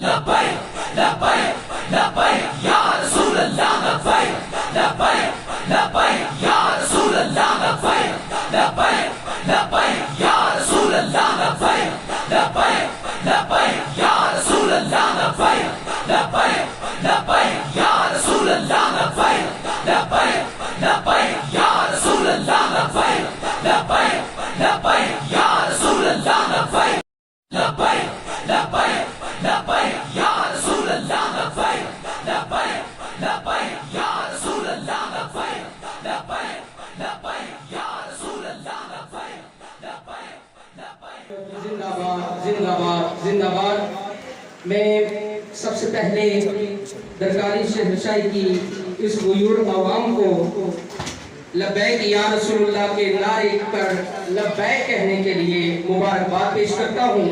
لبیک لبیک لبیک یا رسول اللہ لبیک لبیک لبیک یا رسول اللہ لبیک لبیک لبیک یا رسول اللہ لبیک لبیک لبیک یا رسول اللہ لبیک لبیک لبیک یا رسول اللہ لبیک لبیک لبیک یا رسول اللہ لبیک لبیک لبیک یا رسول اللہ لبیک لبیک لبیک لبیک یا رسول اللہ لبیک لبیک لبیک یا رسول اللہ لبیک لبیک لبیک یا رسول اللہ لبیک لبیک لبیک. زندہ باد زندہ باد زندہ باد. میں سب سے پہلے درگاہ شہنشاہی کی اس غیور عوام کو لبیک یا رسول اللہ کے نعرے پر لبیک کہنے کے لیے مبارکباد پیش کرتا ہوں.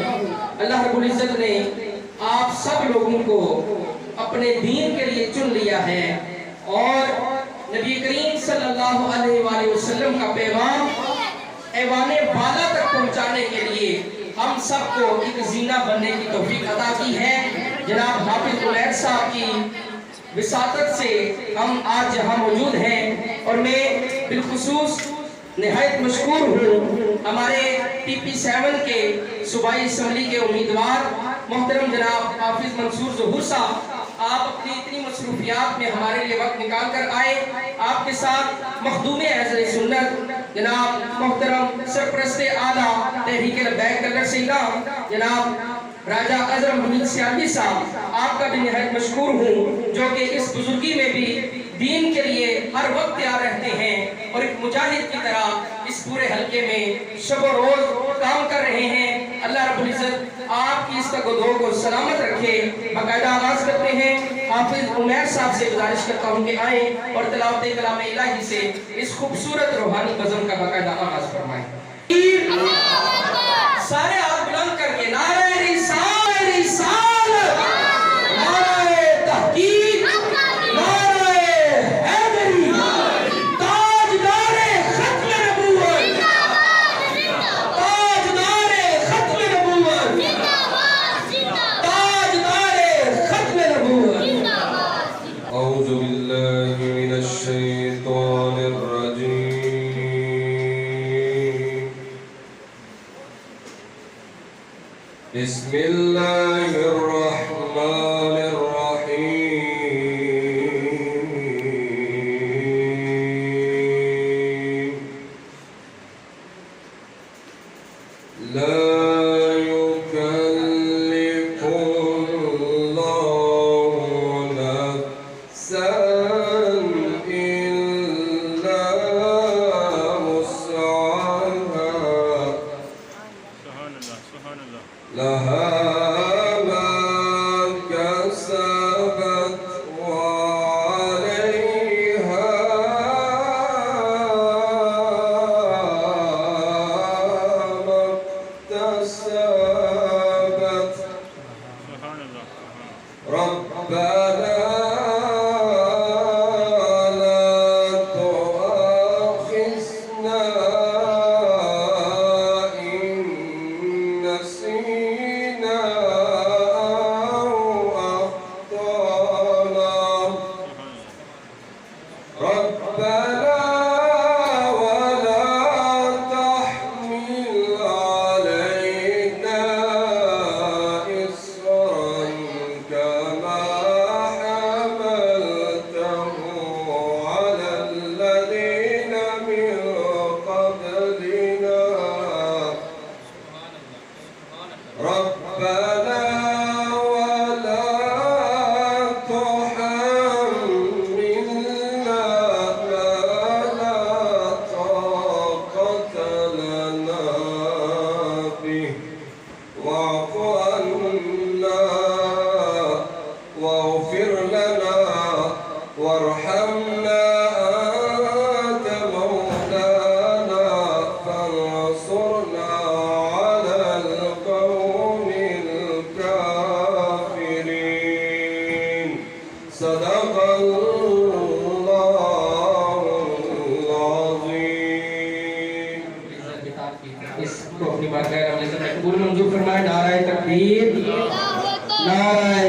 اللہ رب العزت نے آپ سب لوگوں کو اپنے دین کے لیے چن لیا ہے اور نبی کریم صلی اللہ علیہ وآلہ وسلم کا پیغام ایوان بالا تک پہنچانے کے لیے ہم سب کو ایک زینہ بننے کی توفیق عطا کی ہے. جناب حافظ عمیر صاحب کی وساطت سے ہم آج یہاں موجود ہیں اور میں بالخصوص نہایت مشکور ہوں ہمارے ٹی پی 7 کے صوبائی اسمبلی کے امیدوار محترم جناب حافظ منصور ظہور صاحب. آپ اپنی اتنی مصروفیات میں ہمارے لیے وقت نکال کر آئے. آپ کے ساتھ مخدوم اہل سنت جناب محترم سرپرست اعلیٰ تحریک لبیک کلر سیدہ جناب راجہ اظہر حمید سیالوی صاحب. آپ کا بھی نہایت مشکور ہوں جو کہ اس بزرگی میں بھی دین کے لیے ہر وقت تیار رہتے ہیں اور ایک مجاہد کی طرح اس پورے حلقے میں شب و روز کام کر رہے ہیں. اللہ رب العزت آپ کی اس تگودو کو سلامت رکھے. باقاعدہ آغاز کرتے ہیں. حافظ عمیر صاحب سے گزارش کرتا ہوں کہ آئیں اور تلاوت کلام الہی سے اس خوبصورت روحانی بزم کا باقاعدہ آغاز فرمائیں. سارے ہاتھ بلند کر کے نعرہ رسالت رسالت نعرہ تحقیق نعرہ حیدری تاجدار ختم نبوت تاجدار ختم نبوت تاجدار ختم نبوت. اعوذ باللہ من الشیطان الرجیم. بسم اللہ الرحمن الرحیم. لا يكلف الله نفسا إلا وسعها لها ما كسبت وعليها ما اكتسبت. ربنا لا تؤاخذنا إن نسينا أو أخطأنا. ربنا ولا تحمل علينا إصرا كما حملته على الذين من قبلنا. ربنا ولا تحملنا ما لا طاقة لنا به واعف عنا واغفر لنا وارحمنا أنت مولانا فانصرنا على القوم الكافرين. صدق الله العظيم. اس کو اپنی بارگاہ رب العزت میں قبول منظور فرمائے. نعرہ تکبیر نعرہ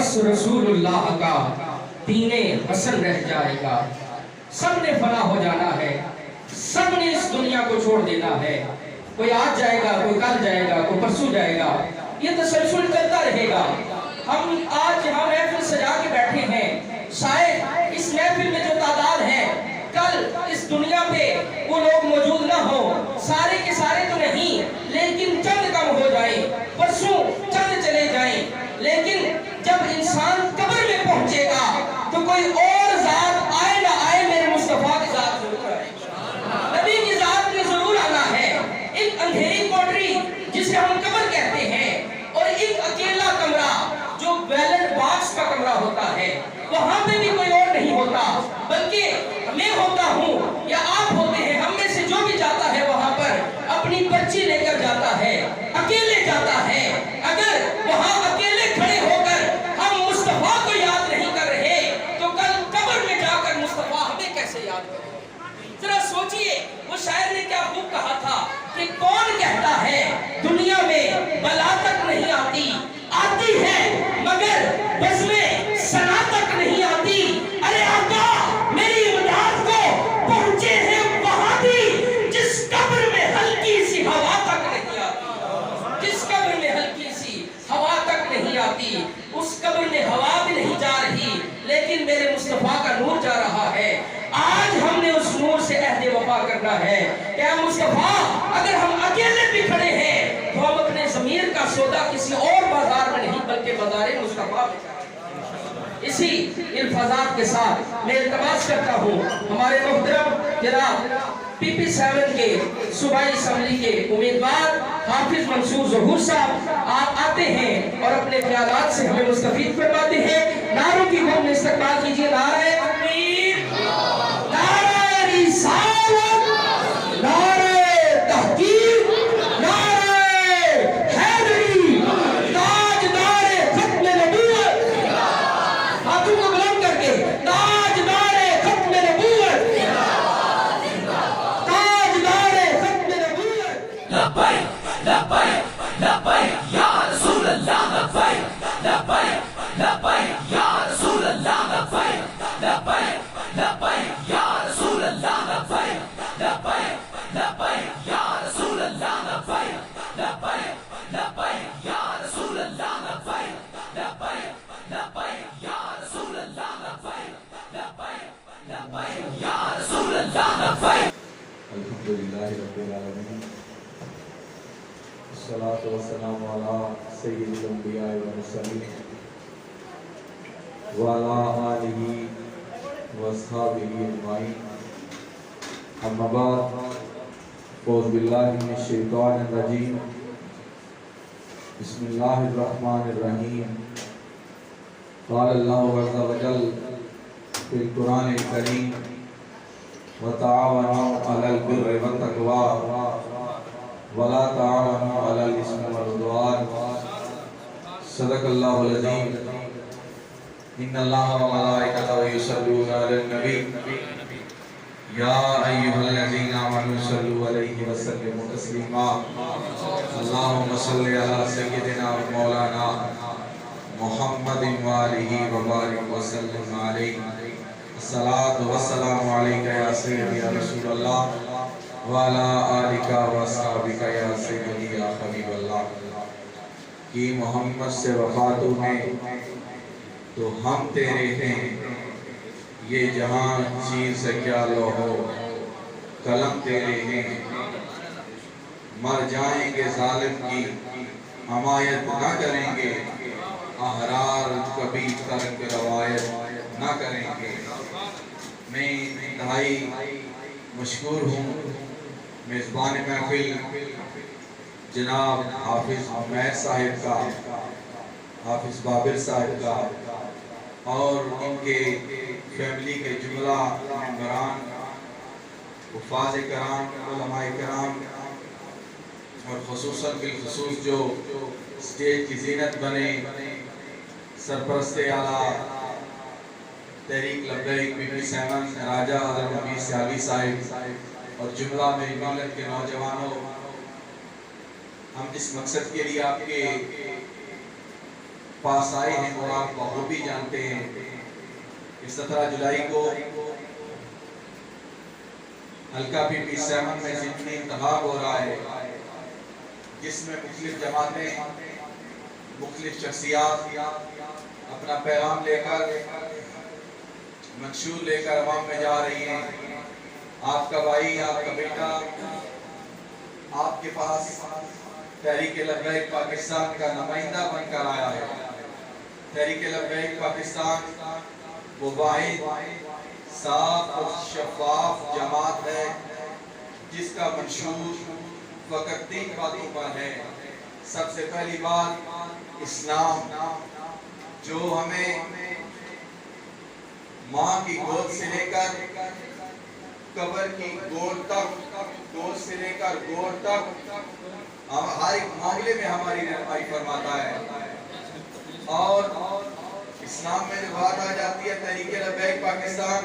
بس رسول اللہ کا دین حسن رہ جائے گا۔ سب نے فنا ہو جانا ہے، سب نے اس دنیا کو چھوڑ دینا ہے، کوئی آج جائے گا، کوئی کل جائے گا، کوئی پرسوں جائے گا، یہ تسلسل چلتا رہے گا۔ ہم آج یہاں محفل سجا کے بیٹھے ہیں، شاید اس محفل میں جو تعداد ہے کل اس دنیا پہ وہ لوگ موجود نہ ہو، سارے کے سارے تو نہیں لیکن چند کم ہو جائیں، پرسوں چند چلے جائیں، لیکن جب انسان قبر میں پہنچے گا تو کوئی اور ذات آئے نہ آئے، میرے مصطفیٰ کی ذات ضرور آئے، نبی کی ذات نے ضرور آنا ہے۔ ایک اندھیری کوٹری جسے ہم قبر کہتے ہیں، اور ایک اکیلا کمرہ جو بیلٹ باکس کا کمرہ ہوتا ہے، وہاں پہ بھی کوئی اور نہیں ہوتا، بلکہ میں ہوتا ہوں یا آپ ہوتے ہیں، ہم میں سے جو بھی جاتا ہے وہاں پر اپنی پرچی لے کر جاتا ہے، اکیلے جاتا ہے۔ اگر وہاں اکیلے کھڑے ہو کر ہم مصطفیٰ کو یاد نہیں کر رہے تو کل قبر میں جا کر مصطفیٰ ہمیں کیسے یاد کرے؟ ذرا سوچئے، وہ شاعر نے کیا خوب کہا تھا کہ کون کہتا ہے دنیا میں بلا تک نہیں آتی، آتی ہے مگر بزمیں سنا تک نہیں آتی۔ ارے آقا میری امداد کو پہنچے ہیں وہاں بھی جس قبر میں ہلکی سی ہوا تک نہیں آتی، جس قبر میں ہلکی سی ہوا تک نہیں آتی، اس قبر میں ہوا بھی نہیں جا رہی لیکن میرے مصطفیٰ کا نور جا رہا ہے۔ آج ہم نے اس نور سے عہد وفا کرنا ہے کہ اے مصطفیٰ اگر ہم اکیلے بھی کھڑے ہیں تو ہم اپنے ضمیر کا سودا کسی اور بازار میں نہیں بلکہ بازار مصطفیٰ میں کریں۔ اسی الفاظات کے ساتھ میں التماس کرتا ہوں ہمارے محترم جناب پی پی 7 کے صوبائی اسمبلی کے امیدوار حافظ منصور ظہور صاحب آپ آتے ہیں اور اپنے خیالات سے ہمیں مستفید فرماتے ہیں۔ نعروں کی گونج میں استقبال کیجیے، نعرہ تکبیر، نعرہ رسالت، نعرہ تحقیق، نعرہ حیدری، تاجدار ختم نبوت، ہاتھوں کو بلند کر کے تاجدار ختم نبوت، تاجدار ختم نبوت۔ لبیک لبیک لبیک یا رسول اللہ، لبیک لبیک لبیک یا رسول اللہ، لبیک لبیک لبیک یا رسول اللہ، لبیک لبیک لبیک یا رسول اللہ، لبیک لبیک لبیک یا رسول اللہ، لبیک لبیک لبیک یا رسول اللہ، لبیک لبیک لبیک یا رسول اللہ، لبیک۔ الحمدللہ رب العالمین، الصلاۃ والسلام علی سید الانبیاء والمرسلین وعلی آلہ واصحابہ اجمعین، اما بعد، اعوذ باللہ من الشیطان الرجیم، بسم اللہ الرحمن الرحیم۔ قال اللہ عز وجل فی القرآن الکریم وَتَعَاوَنُوا عَلَى الْبِرِّ وَالتَّقْوَىٰ وَلَا تَعَاوَنُوا عَلَى الْإِثْمِ وَالْعُدْوَانِ۔ صدق اللہ العظیم۔ ان اللہ وملائکتہ یصلون علی النبی یا ایھا الذین آمنوا صلوا علیہ وسلموا تسلیما۔ اللہم صل علی سیدنا و مولانا محمد وآلہ وبارک وسلم علیہ۔ الصلاۃ والسلام علیکہ یا سیدی یا رسول اللہ وعلی آلکہ واصحابکہ یا سیدی یا حبیب اللہ۔ کی محمد سے وفا تو ہے تو ہم تیرے ہیں، یہ جہاں چیر سے کیا لوحو قلم تیرے ہیں۔ مر جائیں گے ظالم کی حمایت نہ کریں گے، احرار کبھی ترک روایت نہ کریں گے۔ میں انتہائی مشکور ہوں میزبان محفل جناب حافظ عمیر صاحب کا، حافظ بابر صاحب کا، اور ان کے فیملی کے جملہ ممبران، حفاظ کرام، علماء کرام، اور خصوصاً بالخصوص جو اسٹیج کی زینت بنے، سرپرست اعلیٰ تحریک لبیک پی پی 7 راجہ حضرت امیر سیالی صاحب اور جملہ میری ملت کے نوجوانوں، ہم جس مقصد کے لیے آپ کے پاس آئے ہیں وہ آپ بخوبی جانتے ہیں کہ 17 جولائی کو حلقہ پی پی 7 میں ضمنی انتخاب ہو رہا ہے، جس میں مختلف جماعتیں، مختلف شخصیات اپنا پیغام لے کر، منشور لے کر عوام میں جا رہی ہیں۔ آپ کا بھائی، آپ کا بیٹا آپ کے پاس تحریک لبیک پاکستان کا نمائندہ بن کر آیا ہے۔ تحریک لبیک پاکستان وہ واحد صاف اور شفاف جماعت ہے جس کا منشور فقط 3 باتوں پر ہے۔ سب سے پہلی بات اسلام، جو ہمیں ماں کی گود سے لے کر قبر کی گود تک، گود سے لے کر گود تک ہر ایک معاملے میں ہماری رہنمائی فرماتا ہے۔ اور اسلام میں جو بات آ جاتی ہے تحریک لبیک پاکستان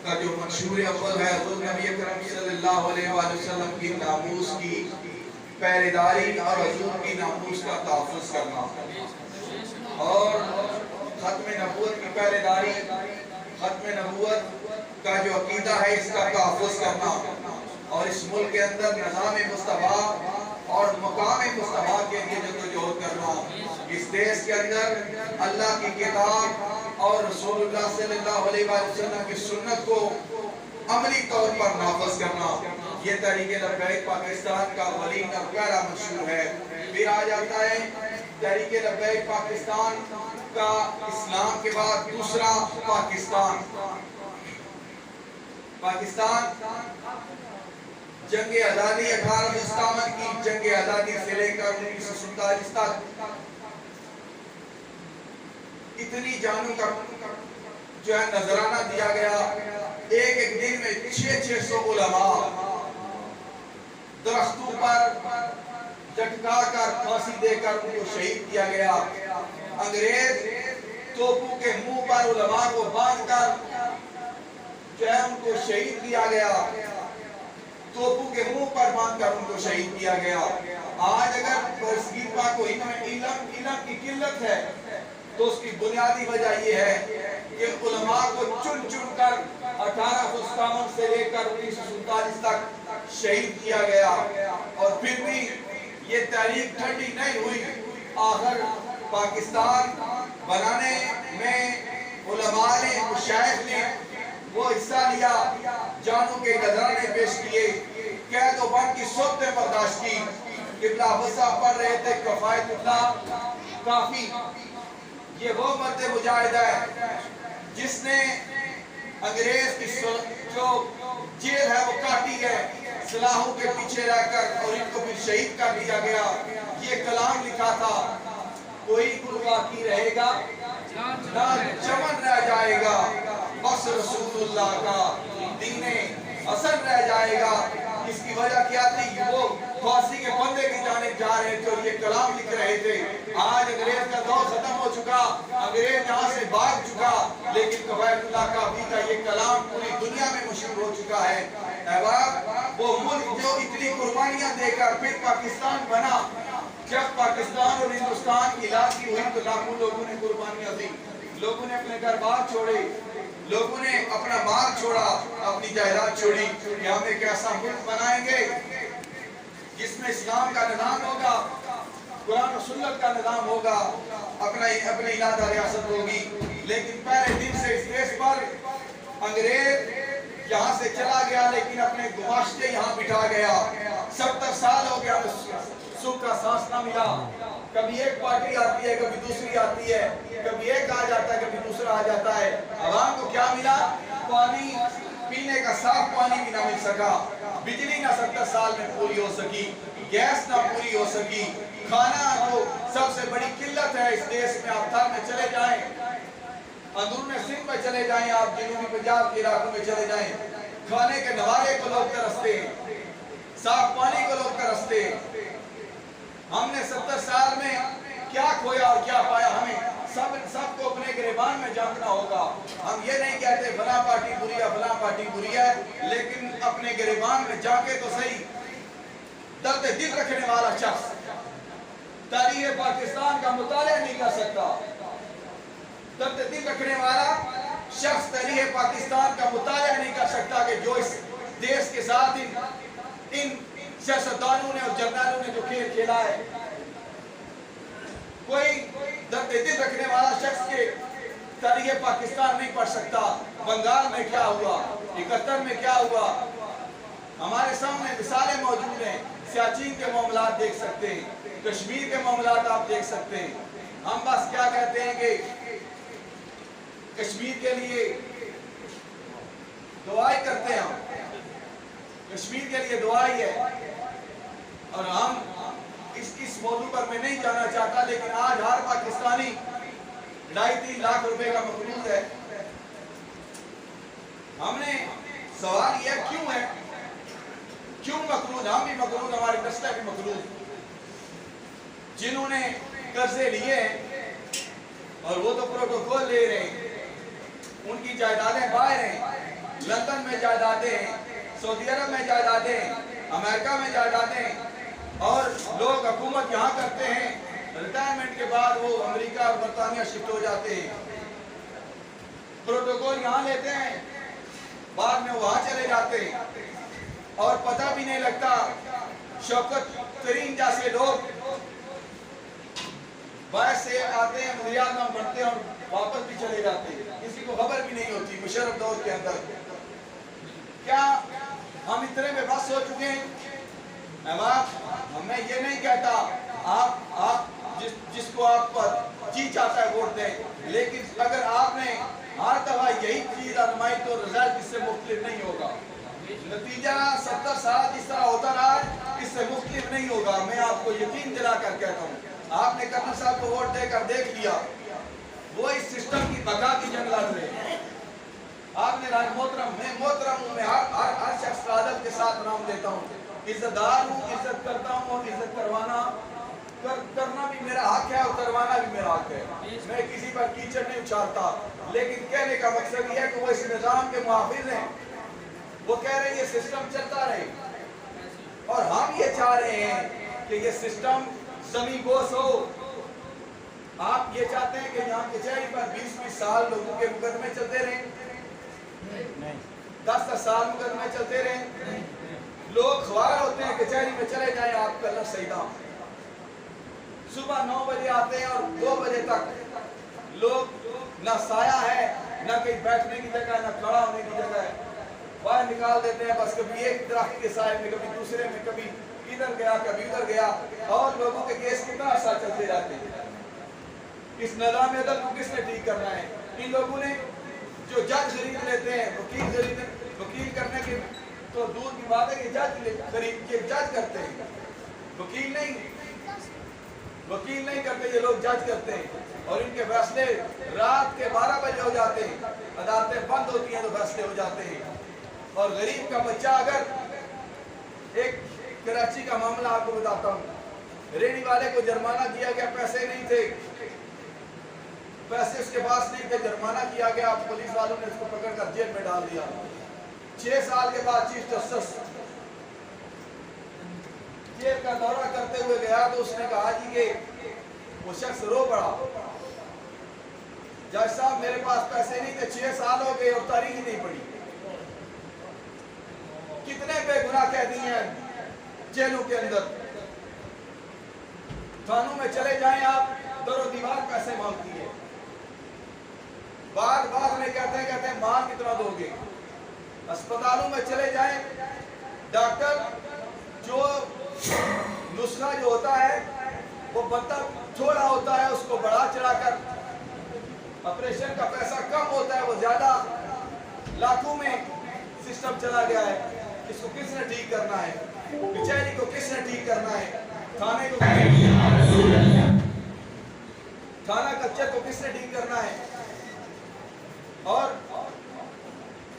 کا جو منشور اول ہے حضور نبی اکرم صلی اللہ علیہ وآلہ وسلم کی ناموس کی پہریداری اور حضور کی ناموس کا تحفظ کرنا، اور ختم نبوت کی پہریداری، ختم نبوت کا جو عقیدہ ہے اس کا تحفظ کرنا، اور اس ملک کے اندر نظام مصطفیٰ اور مقام مصطفیٰ کے لیے جدوجہد کرنا، اس دیش کے اندر اللہ کی کتاب اور رسول اللہ صلی اللہ علیہ وسلم کی سنت کو عملی طور پر نافذ کرنا، یہ تحریک لبیک پاکستان کا اولین اور پہلا منشور ہے۔ پھر آ جاتا ہے تحریک لبیک پاکستان کا اسلام کے بعد دوسرا پاکستان۔ پاکستان جنگ آزادی 1857 کی جنگ آزادی سے لے کر 1947 تک اتنی جانوں کا جو ہے نذرانہ دیا گیا، ایک ایک دن میں 600 علماء درختوں پر جٹکا کر پھانسی دے کر ان کو شہید کیا گیا۔ انگریز توپوں کے منہ پر علماء کو باندھ کر جو ہے ان کو شہید کیا گیا، توپوں کے منہ پر باندھ کر ان کو شہید کیا گیا۔ آج اگر برصغیر کو علم کی قلت ہے تو اس کی بنیادی وجہ یہ ہے کہ علماء کو چن چن کر 1857 سے لے کر 1947 تک شہید کیا گیا، اور پھر بھی یہ تحریک ٹھنڈی نہیں ہوئی۔ آخر پاکستان بنانے میں علماء نے، مشائخ نے وہ حصہ لیا، جانوں کے نذرانے پیش کیے، قید و بند کی صورتیں برداشت کی۔ قبلہ وسع پڑھ رہے تھے کفایت اللہ کافی، یہ وہ مرد مجاہد ہے جس نے انگریز کی جو جیل ہے وہ کاٹی ہے، سلاحوں کے پیچھے رہ کر، اور ان کو پھر شہید کر دیا گیا۔ یہ کلام لکھا تھا، کوئی گل باقی رہے گا نہ چمن رہ جائے گا، بس رسول اللہ کا دین اصل رہ جائے گا۔ اس کی وجہ کیا تھی؟ وہ پھانسی کے پھندے کی جانب جا رہے تھے اور یہ کلام لکھ رہے تھے۔ آج انگریز کا دور ختم ہو چکا، انگریز یہاں سے بھاگ چکا، لیکن کفایت اللہ کافی کا یہ کلام پوری دنیا میں مشہور ہو چکا ہے۔ احباب، وہ ملک جو اتنی قربانیاں دے کر پھر پاکستان بنا، جب پاکستان اور ہندوستان کی لاسی ہوئی تو لاکھوں لوگوں نے قربانیاں دی، لوگوں نے اپنے گھر بار چھوڑے، لوگوں نے اپنا مال چھوڑا، اپنی جائیداد چھوڑی کہ ہم ایک ایسا ملک بنائیں گے جس میں اسلام کا نظام ہوگا، قرآن و سنت کا نظام ہوگا، اپنی علادہ ریاست ہوگی۔ لیکن پہلے دن سے اس دیش پر انگریز یہاں سے چلا گیا، لیکن اپنے گماشتے یہاں بٹھا گیا۔ 70 سال ہو گیا، سکھ کا سانس نہ ملا۔ کبھی ایک پارٹی آتی ہے، کبھی دوسری آتی ہے، کبھی ایک آ جاتا ہے، کبھی دوسرا آ جاتا ہے۔ عوام کو کیا ملا؟ پانی، پینے کا صاف پانی بھی نہ مل سکا، بجلی نہ 70 سال میں پوری ہو سکی، گیس نہ پوری ہو سکی، کھانا جو سب سے بڑی قلت ہے اس دیش میں، آپ تھر میں چلے جائیں، اندرون سندھ میں چلے جائیں، آپ جنوبی پنجاب کے علاقوں میں چلے جائیں، کھانے کے نوالے کو لوگ ترستے ہیں، صاف پانی کو لوگ ترستے ہیں۔ ہم نے 70 سال میں کیا کھویا اور کیا پایا؟ ہمیں سب کو اپنے گریبان میں جاننا ہوگا۔ ہم یہ نہیں کہتے فلاں پارٹی بری ہے، فلاں پارٹی بری ہے، لیکن اپنے گریبان میں جا کے تو صحیح۔ درد دل رکھنے والا شخص تاریخ پاکستان کا مطالعہ نہیں کر سکتا. دل رکھنے والا شخص تاریخ پاکستان کا مطالعہ نہیں کر سکتا کہ جو اس دیش کے ساتھ ان سیاستدانوں نے اور جنرلوں نے جو کھیل کھیلا ہے. کوئی دل رکھنے والا شخص کے تاریخ پاکستان نہیں پڑھ سکتا. بنگال میں کیا ہوا, 71 میں کیا ہوا, ہمارے سامنے مثالیں موجود ہیں. سیاچین کے معاملات دیکھ سکتے ہیں, کشمیر کے معاملات آپ دیکھ سکتے ہیں. ہم بس کیا کہتے ہیں کہ کشمیر کے لیے دعائیں کرتے ہیں, ہم کشمیر کے لیے دعائی ہے. اور ہم اس موضوع پر میں نہیں جانا چاہتا, لیکن آج ہر پاکستانی 2.5-3 لاکھ روپے کا مقروض ہے. ہم نے سوال یہ کیوں ہے, کیوں مقروض؟ ہم بھی مقروض, ہماری نسلیں بھی مقروض. جنہوں نے قرضے لیے ہیں اور وہ تو پروٹوکول لے رہے ہیں, ان کی جائیدادیں باہر ہیں. لندن میں جائیدادیں ہیں, سعودی عرب میں جائیدادیں ہیں, امریکہ میں جائیدادیں ہیں, اور لوگ حکومت یہاں کرتے ہیں. ریٹائرمنٹ کے بعد وہ امریکہ اور برطانیہ شفٹ ہو جاتے ہیں. پروٹوکول یہاں لیتے ہیں, بعد میں وہاں چلے جاتے ہیں, اور پتہ بھی نہیں لگتا. شوکت ترین جیسے لوگ باہر سے آتے ہیں, ملیات نام بڑھتے ہیں اور واپس بھی چلے جاتے ہیں, کسی کو خبر بھی نہیں ہوتی. مشرف دور کے اندر کیا ہم اتنے بے بس ہو چکے ہیں؟ میں یہ نہیں کہتا آپ جس کو آپ پر جی چاہتا ہے ووٹ دیں, لیکن اگر آپ نے ہر دفعہ یہی چیز آزمائی تو رزلٹ اس سے مختلف نہیں ہوگا. نتیجہ 70 سال جس طرح ہوتا رہا ہے, اس سے مختلف نہیں ہوگا. میں آپ کو یقین دلا کر کہتا ہوں, آپ نے کرنل صاحب کو ووٹ دے کر دیکھ لیا, وہ اس سسٹم کی بقا کی جنگ لڑ رہے. آپ نے محترم ہوں, میں ہر شخص کا ادب کے ساتھ نام دیتا ہوں, عزت دار ہوں, عزت کرتا ہوں, اور عزت کرنا بھی میرا حق ہے اور کروانا بھی میرا حق ہے. میں کسی پر کیچڑ نہیں اچھالتا, لیکن کہنے کا مقصد یہ ہے کہ وہ اس نظام کے محافظ ہیں. وہ کہہ رہے ہیں یہ سسٹم چلتا رہے, اور ہم یہ چاہ رہے ہیں کہ یہ سسٹم زمین بوس ہو. آپ یہ چاہتے ہیں کہ یہاں کچہری پر 20-20 سال لوگوں کے مقدمے چلتے رہیں, 10 سال مقدمے چلتے رہیں. لوگ خوار ہوتے ہیں, کچہری میں چلے جائیں آپ کا اللہ سیدہ. صبح 9 بجے آتے ہیں اور 2 بجے تک لوگ نہ سایہ ہے, نہ کہیں بیٹھنے کی جگہ ہے, نہ کھڑا ہونے کی جگہ ہے. باہر نکال دیتے ہیں, بس کبھی ایک درخت کے سائے میں, کبھی دوسرے میں, کبھی ادھر گیا, کبھی ادھر گیا. اور لوگوں کے کیس کتنا عرصہ چلتے رہتے ہیں. اس نظام عدل کو کس نے ٹھیک کرنا ہے؟ ان لوگوں نے جو جج خرید لیتے ہیں, وکیل کرنے کے تو دور کی بات ہے کہ جج کرتے ہیں, وکیل نہیں کرتے, یہ لوگ جج کرتے ہیں. اور ان کے فیصلے رات کے 12 بجے ہو جاتے ہیں, عدالتیں بند ہوتی ہیں تو فیصلے ہو جاتے ہیں. اور غریب کا بچہ, اگر ایک کراچی کا معاملہ آپ کو بتاتا ہوں, ریڑھی والے کو جرمانہ کیا گیا, پیسے نہیں تھے, پیسے اس کے پاس نہیں تھے, جرمانہ کیا گیا, پولیس والوں نے اس کو پکڑ کر جیل میں ڈال دیا. 6 سال کے بعد چیف جسٹس جیل کا دورہ کرتے ہوئے گیا تو اس نے کہا جی کہ وہ شخص رو پڑا, جج صاحب میرے پاس پیسے نہیں تھے, 6 سال ہو گئے اور تاریخ ہی نہیں پڑی. کتنے بے گناہ قیدی ہیں جیلوں کے اندر. تھانوں میں چلے جائیں آپ, در و دیوار پیسے مانگتی ہے. بعد میں کہتے ہیں مال کتنا دو گے. اسپتالوں میں چلے جائیں, ڈاکٹر جو نسخہ جو ہوتا ہے وہ بندہ چھوڑا ہوتا ہے, اس کو بڑھا چڑھا کر, آپریشن کا پیسہ کم ہوتا ہے, وہ زیادہ لاکھوں میں سسٹم چلا گیا ہے. اس کو کس نے ٹھیک کرنا ہے؟ کچہری کو کس نے ٹھیک کرنا ہے؟ تھانے کو, تھانہ کچہری کو کس نے ٹھیک کرنا ہے؟ اور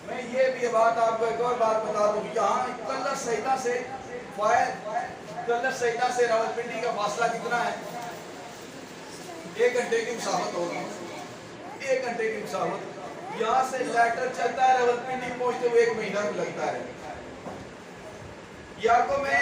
میں یہ بھی بات آپ کو ایک اور بات بتا دوں, یہاں کلر سیدہ سے راولپنڈی کا فاصلہ کتنا ہے؟ 1 گھنٹے کی مسافت ہوگی, 1 گھنٹے کی مسافت. یہاں سے لیٹر چلتا ہے, راولپنڈی پہنچتے ہوئے 1 مہینہ لگتا ہے. یا کو میں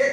1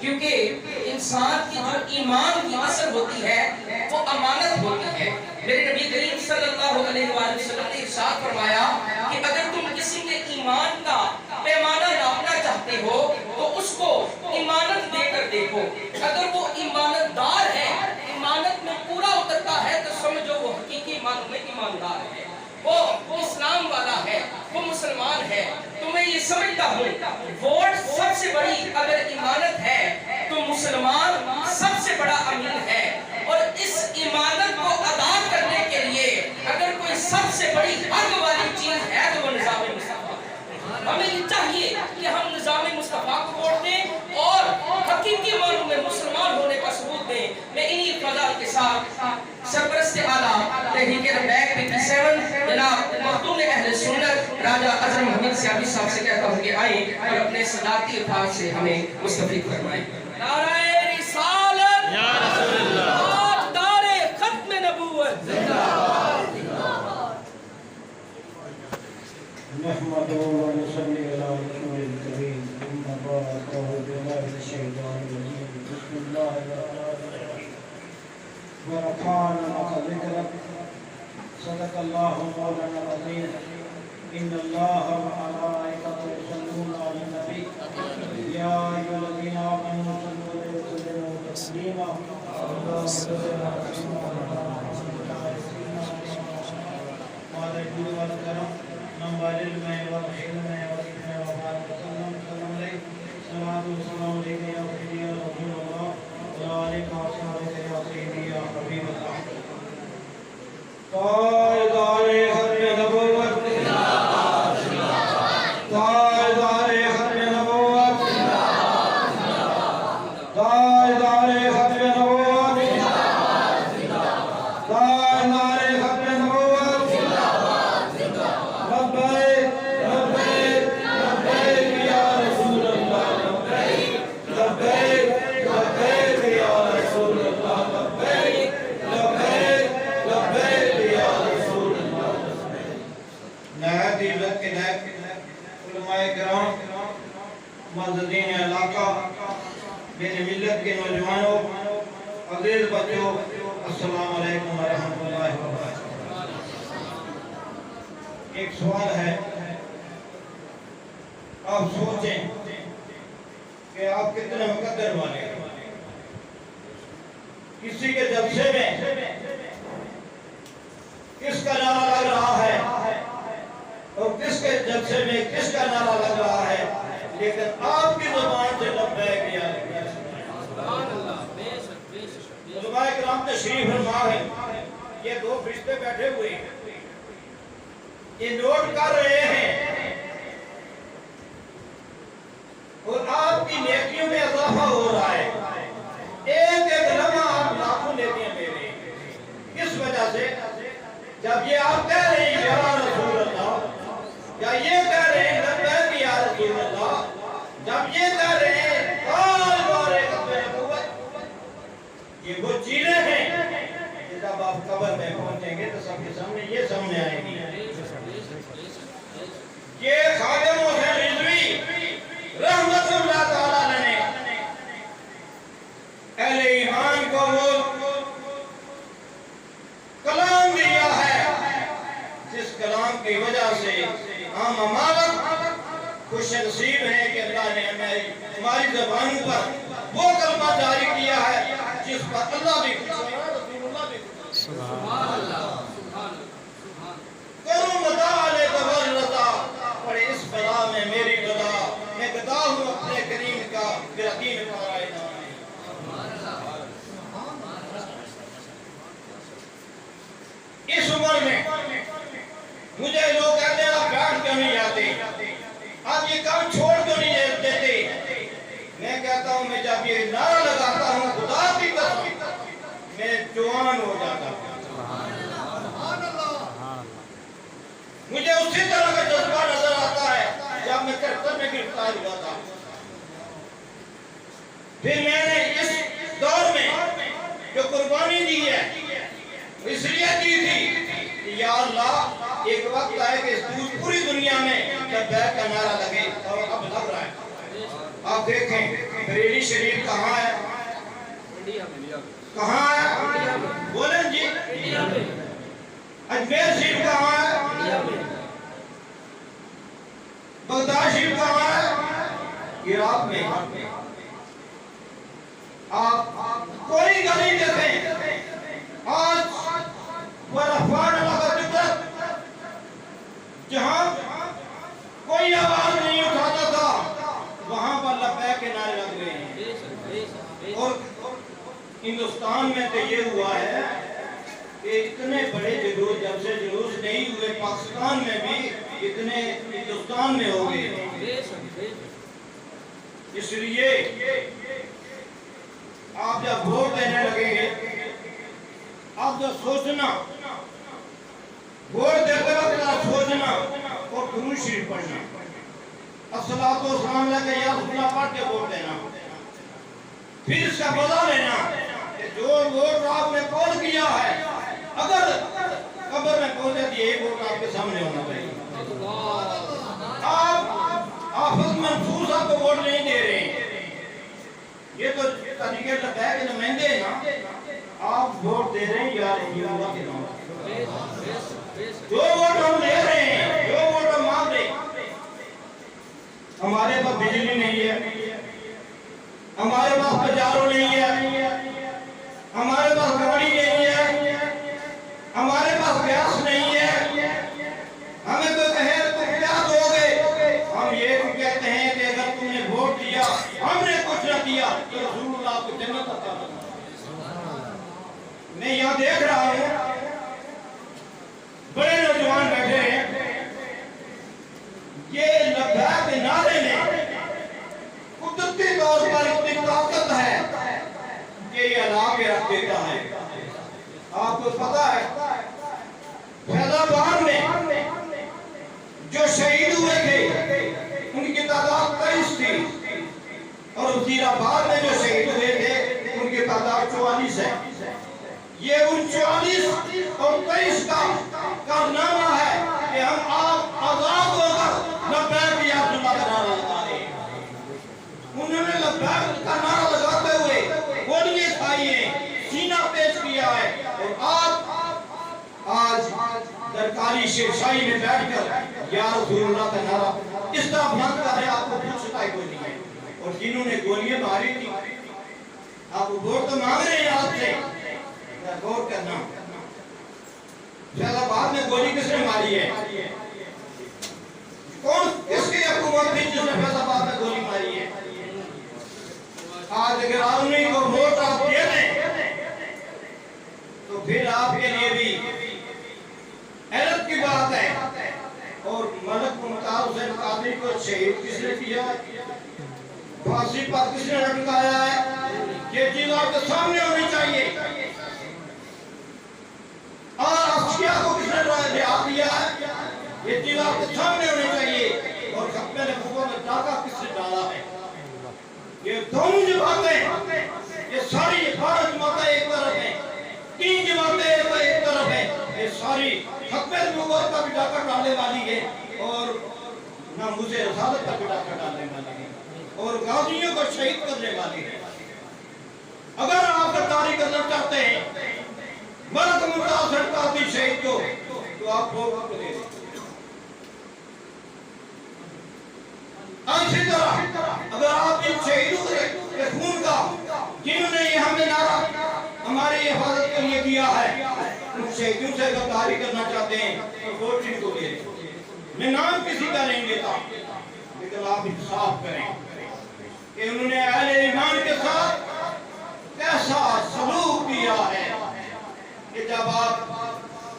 کیونکہ انسان کی جو ایمان کی اصل ہوتی ہے وہ امانت ہوتی ہے۔ میرے نبی کریم صلی اللہ علیہ وآلہ وسلم نے ارشاد فرمایا کہ اگر تم کسی کے ایمان کا پیمانہ ناپنا چاہتے ہو تو اس کو ایمانت دے کر دیکھو، اگر وہ ایمانت دار ہے، ایمانت میں پورا اترتا ہے تو سمجھو وہ حقیقی معنوں میں ایماندار ہے، وہ اسلام والا ہے، وہ مسلمان ہے۔ تو میں یہ سمجھتا ہوں ووٹ سب سے بڑی اگر ایمانت ہے تو مسلمان سب سے بڑا امین ہے، اور اس ایمانت کو ادا کرنے کے لیے اگر کوئی سب سے بڑی حق والی چیز ہے تو وہ نظام مصطفیٰ ہے۔ ہمیں یہ چاہیے کہ ہم نظام مصطفیٰ کو ووٹ دیں اور حقیقی معنوں میں مسلمان ہونے کا ثبوت دیں۔ میں انہی فضل کے ساتھ سرپرست اعلیٰ تحریک لبیک 57 جناب مخدوم اہل سنت راجہ اظہر محمد سیابی صاحب سے کہتا ہوں کہ آئیں اور اپنے صدارتی الفاظ سے ہمیں مستفید فرمائیں۔ نعرہ رسالت یا رسول اللہ، تاجدار ختم نبوت زندہ باد۔ نحمده ونصلي على رسول الكريم أما بعد أعوذ بالله من الشيطان الرجيم بسم الله الرحمن الرحيم ورفعنا لك ذكرك صدق الله مولانا العظيم إن الله وملائكته يصلون على النبي يا أيها الذين آمنوا صلوا عليه وسلموا تسليما اللهم صل على سيدنا محمد والكرم من والد میں والخير میں والإثم وبارك وسلم سلام علیہ صلاة والسلام علیکہ یا سیدی یا رسول اللہ وعلیکم وصحبہ یا سیدی یا حبیب اللہ۔ تاجدار ختم نبوت تاجدار ختم نبوت تاجدار ختم نبوت تاجدار ختم نبوت لبیک لبیک لبیک یا رسول اللہ لبیک لبیک لبیک یا رسول اللہ لبیک لبیک لبیک یا رسول اللہ۔ نہایت عزت کے لائق علماء کرام، معززین علاقہ، میری ملت کے نوجوانوں، عزیز بچوں، السلام علیکم ورحمۃ اللہ وبرکاتہ۔ ایک سوال ہے، آپ سوچیں کہ آپ کتنے مقدر والے ہیں۔ کسی کے جلسے میں کس کا نعرہ لگ رہا ہے اور کس کے جلسے میں کس کا نعرہ لگ رہا ہے، لیکن آپ کی زبان سے لبیک یا علماء کرام تشریف فرما ہے۔ یہ دو فرشتے بیٹھے ہوئے ہیں، یہ نوٹ کر رہے ہیں اور آپ کی نیکیوں میں اضافہ ہو رہا ہے۔ ایک ایک لمحہ آپ لاکھوں نیکیاں دے رہے ہیں۔ کس وجہ سے؟ جب یہ آپ کہہ رہے ہیں یا رسول اللہ، یا یہ کہہ رہے ہیں لبیک یا رسول اللہ، جب یہ کہہ رہے ہیں تاجدار ختم نبوت، یہ وہ چیزیں ہیں کہ جب آپ قبر میں پہنچیں گے تو سب کے سامنے یہ سامنے آئیں گی۔ یہ خادم حسین رضوی رحمت اللہ تعالیٰ نے اہل ایمان کو وہ کلام دیا ہے جس کلام کی وجہ سے ہم ممالک خوش نصیب ہیں کہ اللہ نے ہماری زبانوں پر وہ کلمہ جاری کیا ہے جس پر اللہ بھی خوش ہے، رسول اللہ بھی خوش ہے۔ سبحان اللہ، کرو مدعا علیہ تبرتا، پڑے اس بلا میں میری بلا، میں گدا ہوں اپنے کریم کا، میرا دین پارائے نام ہے۔ اس عمر میں مجھے لوگ کہتے ہیں آپ بیٹھ کیوں نہیں جاتے، آپ یہ کام چھوڑ کیوں نہیں دیتے۔ میں کہتا ہوں میں جب یہ نعرہ لگاتا ہوں خدا کی قسم میں جوان ہو جاتا ہوں۔ مجھے اسی طرح کا جذبہ نظر آتا ہے جب میں 73 میں گرفتار ہوا تھا۔ پھر میں نے اس دور میں جو قربانی دی ہے اس لیے دی تھی کہ یا اللہ ایک وقت آئے کہ پوری دنیا میں لبیک کا نعرہ لگے، اور اب لگ رہا ہے، آپ دیکھیں بریلی شریف کہاں ہے؟ کہاں ہے؟ بولیں جی اجمیر شریف کہاں ہے؟ بغداد شریف کہاں ہے؟ عراق میں۔ آپ کوئی گلی دیکھیں آج ورفان اللہ کا ذکر جہاں کوئی آواز نہیں اٹھاتا تھا وہاں پر لبیک کے نعرے لگ رہے ہیں۔ اور ہندوستان میں تو یہ ہوا ہے کہ اتنے بڑے جلوس جب سے جلوس نہیں ہوئے پاکستان میں بھی اتنے ہندوستان میں ہو گئے۔ اس لیے آپ جب ووٹ دینے لگیں گے آپ جب سوچنا ووٹ دیتے وقت سوچنا اور درود شریف پڑھنا الصلاۃ والسلام علیہ یا رسول اللہ پڑھ کے ووٹ دینا، پھر اس کا بدلہ لینا کہ جو ووٹ آپ نے پول کیا ہے اگر قبر میں پہنچے تو یہ ووٹ آپ کے سامنے ہونا چاہیے۔ آپ حافظ منصور صاحب کو ووٹ نہیں دے رہے ہیں، یہ تو طریقے لگتا ہے کہ نمائندے ہیں نا، آپ ووٹ دے رہے ہیں یا اللہ کے نام جو ووٹ ہم لے رہے ہیں جو ووٹ ہم مانگ رہے ہیں۔ ہمارے پاس بجلی نہیں ہے، ہمارے پاس بازاروں نہیں ہے، ہمارے پاس گاڑی نہیں ہے، ہمارے پاس گیس نہیں ہے، ہمیں کوئی کہے تم کیا دو گے، ہم یہ بھی کہتے ہیں کہ اگر تم نے ووٹ دیا ہم نے کچھ نہ دیا تو رسول اللہ کو جنت عطا کرنا۔ میں یہاں دیکھ رہا ہوں بڑے نوجوان بیٹھے ہیں، یہ لبیک کے نعرے میں قدرتی طور پر اتنی طاقت ہے کہ یہ ہلا کے رکھ دیتا ہے۔ آپ کو پتا ہے فیض آباد میں جو شہید ہوئے تھے ان کی تعداد 23 تھی اور وزیر آباد میں جو شہید ہوئے تھے ان کی تعداد 44 ہے۔ یہ ان 44 اور 23 کا کارنامہ ہے کہ ہم آپ آزاد ہو کر لبیک یا رسول اللہ کا نعرہ لگا رہے ہیں۔ انہوں نے لبیک کا نعرہ لگاتے ہوئے گولیاں کھائی ہیں، سینہ پیش کیا ہے، اور آپ آج درکاری شیرشاہی میں بیٹھ کر یا رسول اللہ کا نعرہ اس طرح بلند کر رہے ہیں، آپ کو پوچھتا ہے کوئی نہیں ہے۔ اور جنہوں نے گولیاں ماری تھی آپ ووٹ تو مانگ رہے ہیں آپ سے، غور کرنا فیض آباد میں گولی کس نے ماری ہے؟ کون کس کی حکومت تھی جس نے فیض آباد میں گولی ماری ہے؟ آج اگر انہیں کو ووٹ آپ دے دیں تو پھر آپ کے لیے بھی حیرت کی بات ہے۔ اور ملک ممتاز حسین قادری کو شہید کس نے کیا؟ پھانسی پر کس نے لٹکایا ہے؟ یہ چیز آپ کے سامنے ہونی چاہیے۔ اور اشیاء کو کس نے رہا دیا ہے؟ یہ چیز آپ کے سامنے ہونی چاہیے۔ اور خطبے نے بھوکوں میں ڈاکہ کس نے ڈالا ہے؟ یہ دونوں جماعتیں یہ ساری 12 جماعتیں ایک طرف ہیں، 3 جماعتیں ایک طرف ہیں، یہ ساری خطبے نبوت کا بھی ڈاکہ ڈالنے والی ہے اور ناموس رسالت کا بھی ڈاکہ ڈالنے والی ہے اور غازیوں کو شہید کرنے والی ہے۔ اگر آپ غداری کرنا چاہتے ہیں ملک ممتاز حسین قادری شہید کو تو آپ ووٹ دے دیں۔ اسی طرح اگر آپ ان شہیدوں کے خون کا جنہوں نے یہ ہمیں نعرہ ہماری حفاظت کے لیے کیا ہے ان شہیدوں سے غداری کرنا چاہتے ہیں تو ووٹ ان کو دے دیں۔ میں نام کسی کا نہیں لیتا لیکن آپ انصاف کریں کہ انہوں نے اہل ایمان کے ساتھ کیسا سلوک کیا ہے کہ جب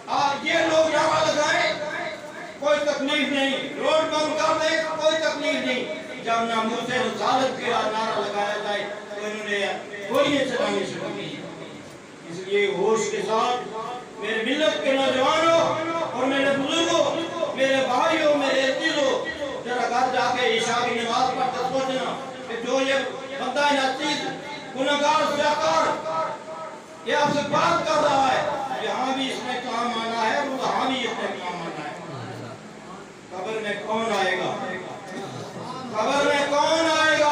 آپ یہ لوگ نعرہ لگائیں کوئی تکلیف نہیں، روڈ بند کر دیں کوئی تکلیف نہیں، جب ناموس رسالت کا نعرہ لگایا جائے تو انہوں نے گولیاں چلانی شروع کی۔ اس لیے ہوش کے ساتھ میرے ملت کے نوجوانوں اور میرے بزرگوں، میرے بھائیوں، میرے عزیزوں، ذرا گھر جا کے عشاء کی نماز پڑھ کر سوچنا کہ جو یہ بندہ ناچیز گنہگار سیاکار یہ آپ سے بات کر رہا ہے، یہاں بھی اس میں کام آنا ہے اور وہاں بھی اس میں کام آنا ہے۔ قبر میں کون آئے گا؟ قبر میں کون آئے گا؟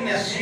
MSc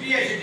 PhD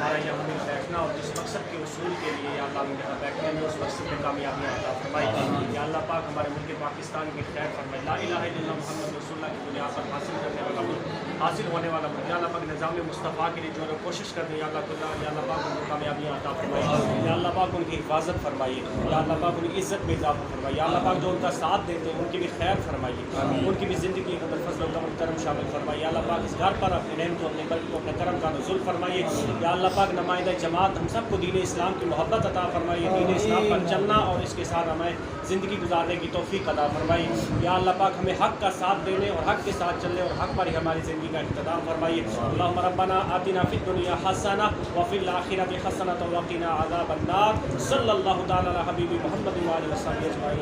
ہمارا یہاں ہمیں بیٹھنا اور جس مقصد کے اصول کے لیے یا اللہ ہمیں بیٹھنے میں اس مقصد میں کامیابیاں عطا فرمائی. یا اللہ پاک ہمارے ملک پاکستان کی خیر فرمائی. لا الہ الا اللہ محمد رسول اللہ کی بنیاد پر حاصل کرنے والا ملک، حاصل ہونے والا ملک. یا اللہ پاک نظام مصطفیٰ کے لیے جو ہے کوشش کر دیں یا اللہ پاک ان کو کامیابیاں عطا فرمائی. یا اللہ پاک ان کی حفاظت فرمائیے. یا اللہ پاک ان کی عزت میں اضافہ فرمائیے. یا اللہ پاک جو ان کا ساتھ دیتے ہیں ان کی بھی خیر فرمائیے، ان کی بھی زندگی کے اندر فضل و کرم شامل فرمائیے. یا اللہ پاک اس گھر پر اپنے رحمت و اپنے برکت و اپنے کرم کا نزول فرمائیے. یا اللہ پاک نمائندہ جماعت ہم سب کو دین اسلام کی محبت عطا فرمائیے، دین اسلام پر چلنا اور اس کے ساتھ ہمیں زندگی گزارنے کی توفیق عطا فرمائیے. یا اللہ پاک ہمیں حق کا ساتھ دینے اور حق کے ساتھ چلنے اور حق پر ہی ہماری زندگی کا اختتام فرمائیے. اللہم ربنا آتنا فی الدنیا حسنہ وفی الآخرۃ حسنہ وقنا عذاب النار. صلی اللہ تعالی علی حبیب محمد و آلہ وصحبہ اجمعین.